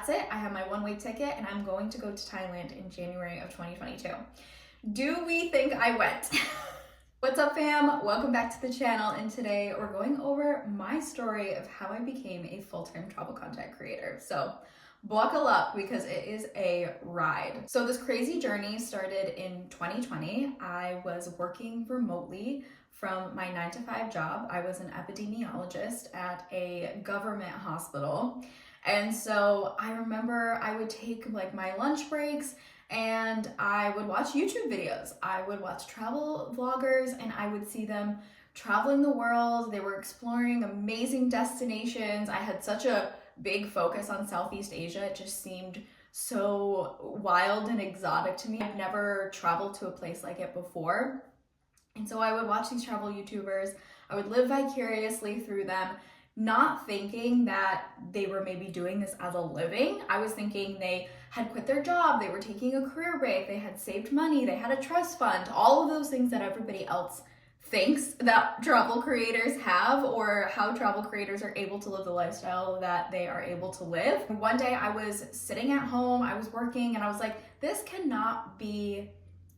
that's it. I have my one-way ticket and I'm going to go to Thailand in January of 2022. Do we think I went? What's up, fam? Welcome back to the channel, and today we're going over my story of how I became a full-time travel content creator. So buckle up because it is a ride. So this crazy journey started in 2020. I was working remotely from my 9-to-5 job. I was an epidemiologist at a government hospital. And so I remember I would take like my lunch breaks and I would watch YouTube videos. I would watch travel vloggers and I would see them traveling the world. They were exploring amazing destinations. I had such a big focus on Southeast Asia. It just seemed so wild and exotic to me. I'd never traveled to a place like it before. And so I would watch these travel YouTubers. I would live vicariously through them, not thinking that they were maybe doing this as a living. I was thinking they had quit their job, they were taking a career break, they had saved money, they had a trust fund, all of those things that everybody else thinks that travel creators have, or how travel creators are able to live the lifestyle that they are able to live. One day I was sitting at home, I was working, and I was like, this cannot be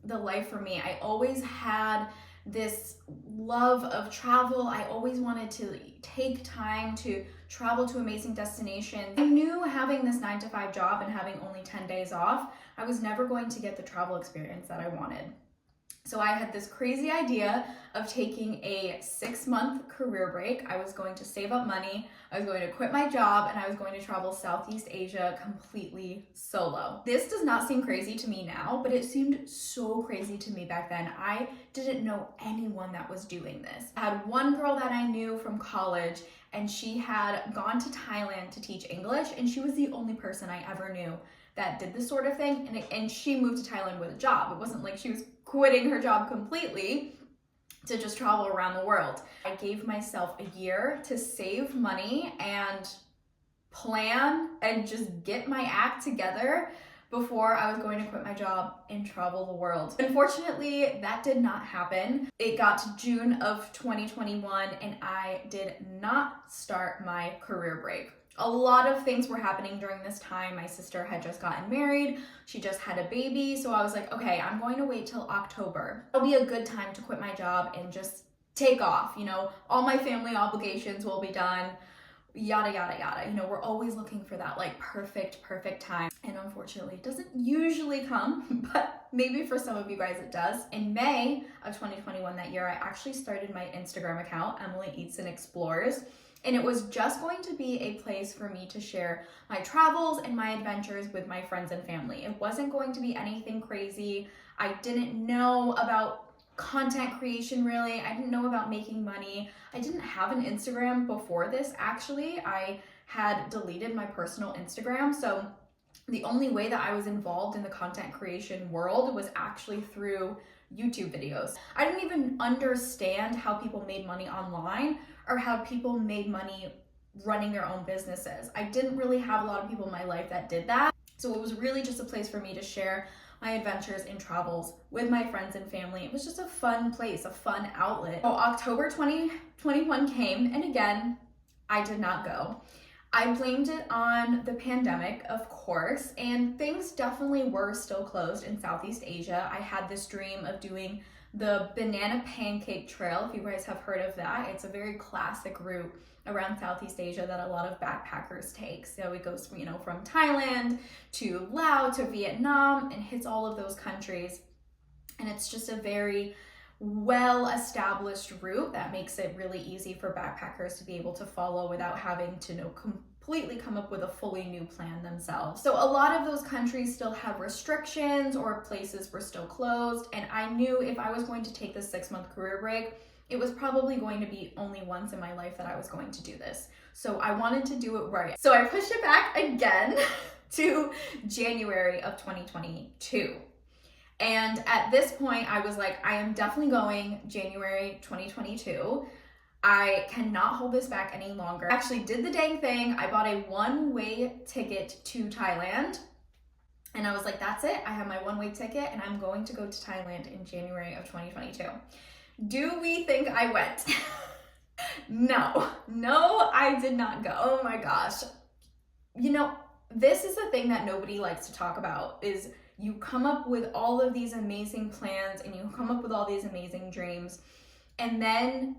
the life for me. I always had this love of travel. I always wanted to take time to travel to amazing destinations. I knew having this 9-to-5 job and having only 10 days off, I was never going to get the travel experience that I wanted. So I had this crazy idea of taking a 6-month career break. I was going to save up money, I was going to quit my job, and I was going to travel Southeast Asia completely solo. This does not seem crazy to me now, but it seemed so crazy to me back then. I didn't know anyone that was doing this. I had one girl that I knew from college, and she had gone to Thailand to teach English, and she was the only person I ever knew that did this sort of thing, and she moved to Thailand with a job. It wasn't like she was quitting her job completely to just travel around the world. I gave myself a year to save money and plan and just get my act together before I was going to quit my job and travel the world. Unfortunately, that did not happen. It got to June of 2021 and I did not start my career break. A lot of things were happening during this time. My sister had just gotten married. She just had a baby. So I was like, okay, I'm going to wait till October. It'll be a good time to quit my job and just take off. You know, all my family obligations will be done, yada, yada, yada. You know, we're always looking for that like perfect time. And unfortunately, it doesn't usually come, but maybe for some of you guys it does. In May of 2021, that year, I actually started my Instagram account, Emily Eats and Explores. And it was just going to be a place for me to share my travels and my adventures with my friends and family. It wasn't going to be anything crazy. I didn't know about content creation really. I didn't know about making money. I didn't have an Instagram before this actually. I had deleted my personal Instagram. So the only way that I was involved in the content creation world was actually through YouTube videos. I didn't even understand how people made money online or how people made money running their own businesses. I didn't really have a lot of people in my life that did that. So it was really just a place for me to share my adventures and travels with my friends and family. It was just a fun place, a fun outlet. So October 2021 came, and again, I did not go. I blamed it on the pandemic, of course, and things definitely were still closed in Southeast Asia. I had this dream of doing the Banana Pancake Trail, if you guys have heard of that. It's a very classic route around Southeast Asia that a lot of backpackers take. So it goes, you know, from Thailand to Laos to Vietnam and hits all of those countries. And it's just a very well-established route that makes it really easy for backpackers to be able to follow without having to completely come up with a fully new plan themselves. So a lot of those countries still have restrictions or places were still closed, and I knew if I was going to take this 6-month career break, it was probably going to be only once in my life that I was going to do this. So I wanted to do it right. So I pushed it back again to January of 2022. And at this point, I was like, I am definitely going January 2022. I cannot hold this back any longer. I actually did the dang thing. I bought a one-way ticket to Thailand. And I was like, that's it. I have my one-way ticket and I'm going to go to Thailand in January of 2022. Do we think I went? No, I did not go. Oh my gosh. You know, this is the thing that nobody likes to talk about, is you come up with all of these amazing plans and you come up with all these amazing dreams, and then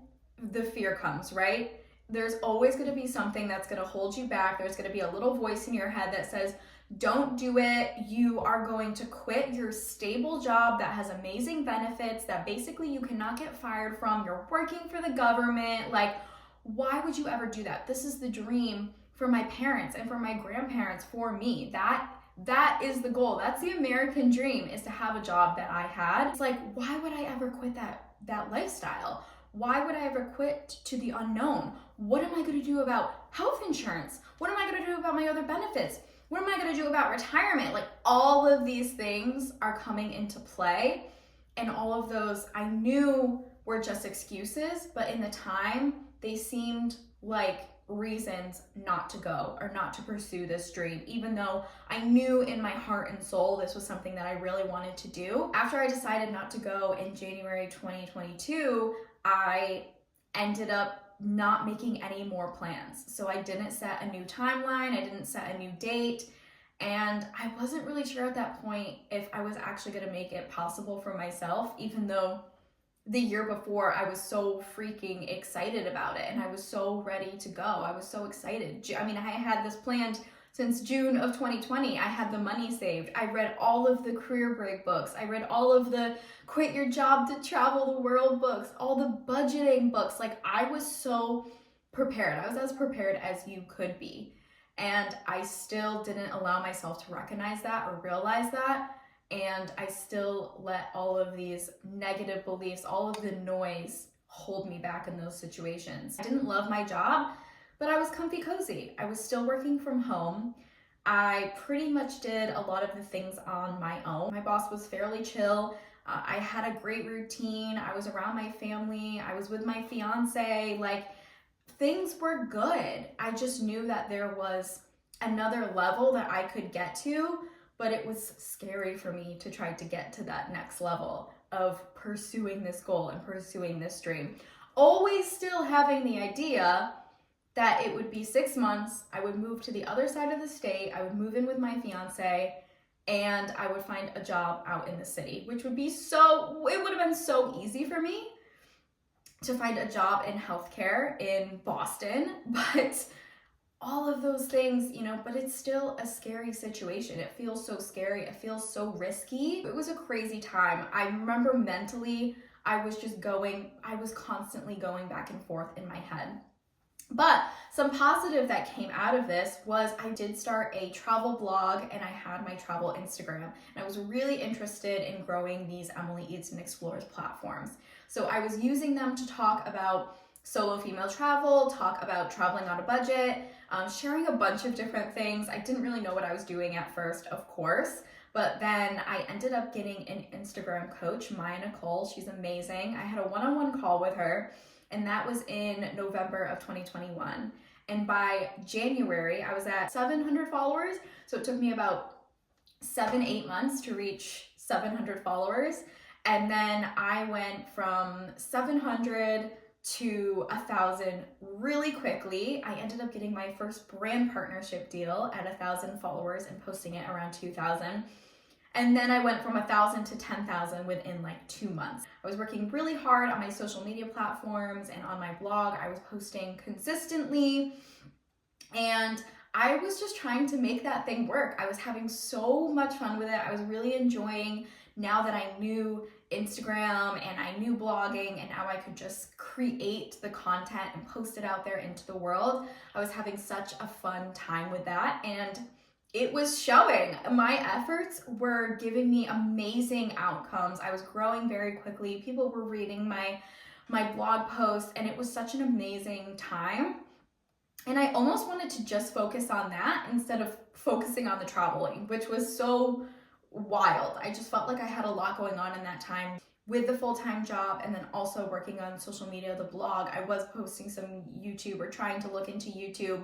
the fear comes, right? There's always going to be something that's going to hold you back. There's going to be a little voice in your head that says, don't do it. You are going to quit your stable job that has amazing benefits that basically you cannot get fired from. You're working for the government. Like, why would you ever do that? This is the dream for my parents and for my grandparents, for me. That is the goal. That's the American dream, is to have a job that I had. It's like, why would I ever quit that lifestyle? Why would I ever quit to the unknown? What am I going to do about health insurance? What am I going to do about my other benefits? What am I going to do about retirement? Like, all of these things are coming into play, and all of those I knew were just excuses, but in the time they seemed like reasons not to go or not to pursue this dream, even though I knew in my heart and soul this was something that I really wanted to do. After I decided not to go in January 2022, I ended up not making any more plans. So I didn't set a new timeline, I didn't set a new date, and I wasn't really sure at that point if I was actually going to make it possible for myself, even though the year before I was so freaking excited about it and I was so ready to go. I was so excited. I mean, I had this planned since June of 2020. I had the money saved. I read all of the career break books. I read all of the quit your job to travel the world books, all the budgeting books. Like, I was so prepared. I was as prepared as you could be. And I still didn't allow myself to recognize that or realize that. And I still let all of these negative beliefs, all of the noise, hold me back in those situations. I didn't love my job, but I was comfy cozy. I was still working from home. I pretty much did a lot of the things on my own. My boss was fairly chill. I had a great routine. I was around my family. I was with my fiance. Like, things were good. I just knew that there was another level that I could get to, but it was scary for me to try to get to that next level of pursuing this goal and pursuing this dream. Always still having the idea that it would be 6 months, I would move to the other side of the state, I would move in with my fiance, and I would find a job out in the city, which would be it would have been so easy for me to find a job in healthcare in Boston, but all of those things, but it's still a scary situation. It feels so scary. It feels so risky. It was a crazy time. I remember mentally, I was constantly going back and forth in my head. But some positive that came out of this was I did start a travel blog and I had my travel Instagram. And I was really interested in growing these Emily Eats and Explores platforms. So I was using them to talk about solo female travel, talk about traveling on a budget, sharing a bunch of different things. I didn't really know what I was doing at first, of course, but then I ended up getting an Instagram coach, Maya Nicole. She's amazing. I had a one-on-one call with her, and that was in November of 2021. And by January, I was at 700 followers. So it took me about 7-8 months to reach 700 followers. And then I went from 700 to 1,000 really quickly. I ended up getting my first brand partnership deal at 1,000 followers and posting it around 2,000. And then I went from 1,000 to 10,000 within like 2 months. I was working really hard on my social media platforms and on my blog. I was posting consistently and I was just trying to make that thing work. I was having so much fun with it. I was really enjoying, now that I knew Instagram and I knew blogging and now I could just create the content and post it out there into the world. I was having such a fun time with that, and it was showing. My efforts were giving me amazing outcomes. I was growing very quickly. People were reading my blog posts, and it was such an amazing time. And I almost wanted to just focus on that instead of focusing on the traveling, which was so wild. I just felt like I had a lot going on in that time with the full-time job and then also working on social media, the blog. I was posting some YouTube or trying to look into YouTube.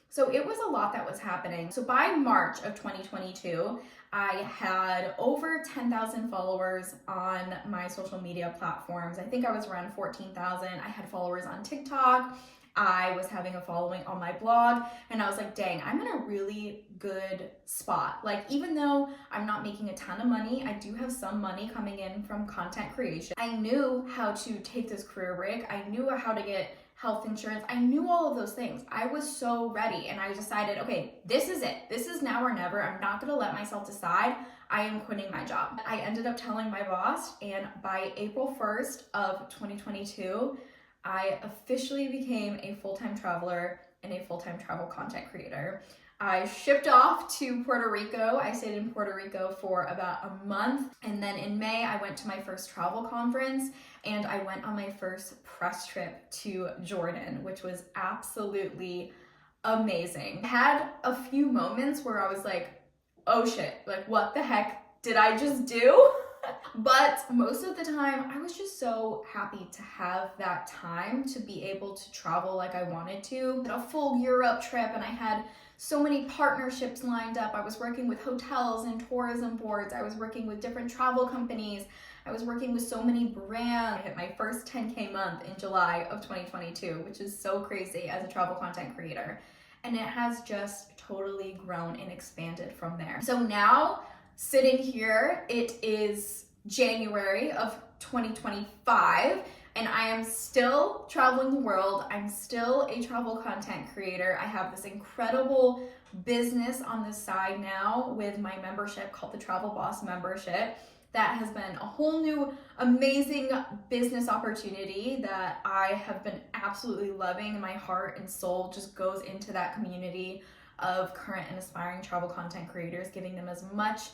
So it was a lot that was happening. So by March of 2022, I had over 10,000 followers on my social media platforms. I think I was around 14,000. I had followers on TikTok I was having a following on my blog, and I was like, dang, I'm in a really good spot. Like, even though I'm not making a ton of money, I do have some money coming in from content creation. I knew how to take this career break. I knew how to get health insurance. I knew all of those things. I was so ready, and I decided, okay, this is it. This is now or never. I'm not gonna let myself decide. I am quitting my job. I ended up telling my boss, and by April 1st of 2022, I officially became a full-time traveler and a full-time travel content creator. I shipped off to Puerto Rico. I stayed in Puerto Rico for about a month. And then in May, I went to my first travel conference, and I went on my first press trip to Jordan, which was absolutely amazing. I had a few moments where I was like, oh shit, like what the heck did I just do? But most of the time, I was just so happy to have that time to be able to travel like I wanted to. I had a full Europe trip, and I had so many partnerships lined up. I was working with hotels and tourism boards. I was working with different travel companies. I was working with so many brands. I hit my first 10K month in July of 2022, which is so crazy as a travel content creator. And it has just totally grown and expanded from there. So now, sitting here, it is January of 2025, and I am still traveling the world. I'm still a travel content creator. I have this incredible business on the side now with my membership called the Travel Boss membership. That has been a whole new amazing business opportunity that I have been absolutely loving. My heart and soul just goes into that community of current and aspiring travel content creators, giving them as much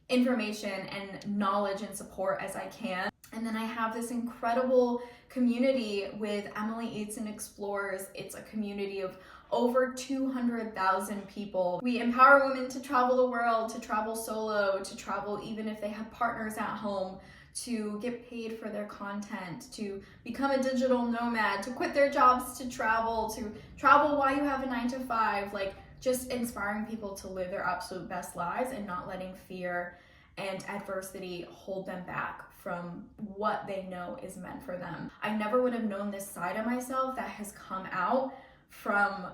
information and knowledge and support as I can. And then I have this incredible community with Emily Eats and Explores. It's a community of over 200,000 people. We empower women to travel the world, to travel solo, to travel even if they have partners at home, to get paid for their content, to become a digital nomad, to quit their jobs to travel while you have a 9-to-5, like just inspiring people to live their absolute best lives and not letting fear and adversity hold them back from what they know is meant for them. I never would have known this side of myself that has come out from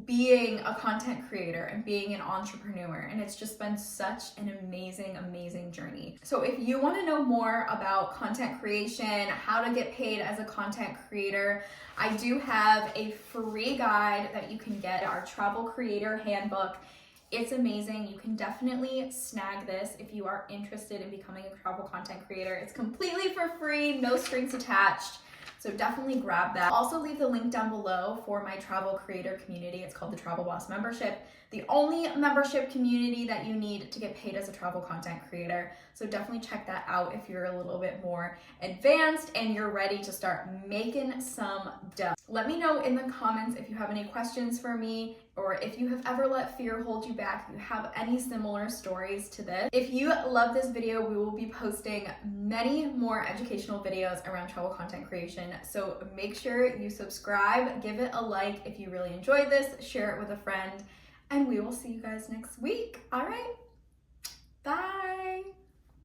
being a content creator and being an entrepreneur, and it's just been such an amazing journey. So if you want to know more about content creation, how to get paid as a content creator, I do have a free guide that you can get, our Travel Creator Handbook. It's amazing. You can definitely snag this if you are interested in becoming a travel content creator. It's completely for free, no strings attached. So definitely grab that. I'll also leave the link down below for my travel creator community. It's called the Travel Boss membership, the only membership community that you need to get paid as a travel content creator. So definitely check that out if you're a little bit more advanced and you're ready to start making some dough. Let me know in the comments if you have any questions for me, or if you have ever let fear hold you back, if you have any similar stories to this. If you love this video, we will be posting many more educational videos around travel content creation. So make sure you subscribe, give it a like if you really enjoyed this, share it with a friend, and we will see you guys next week. All right, bye.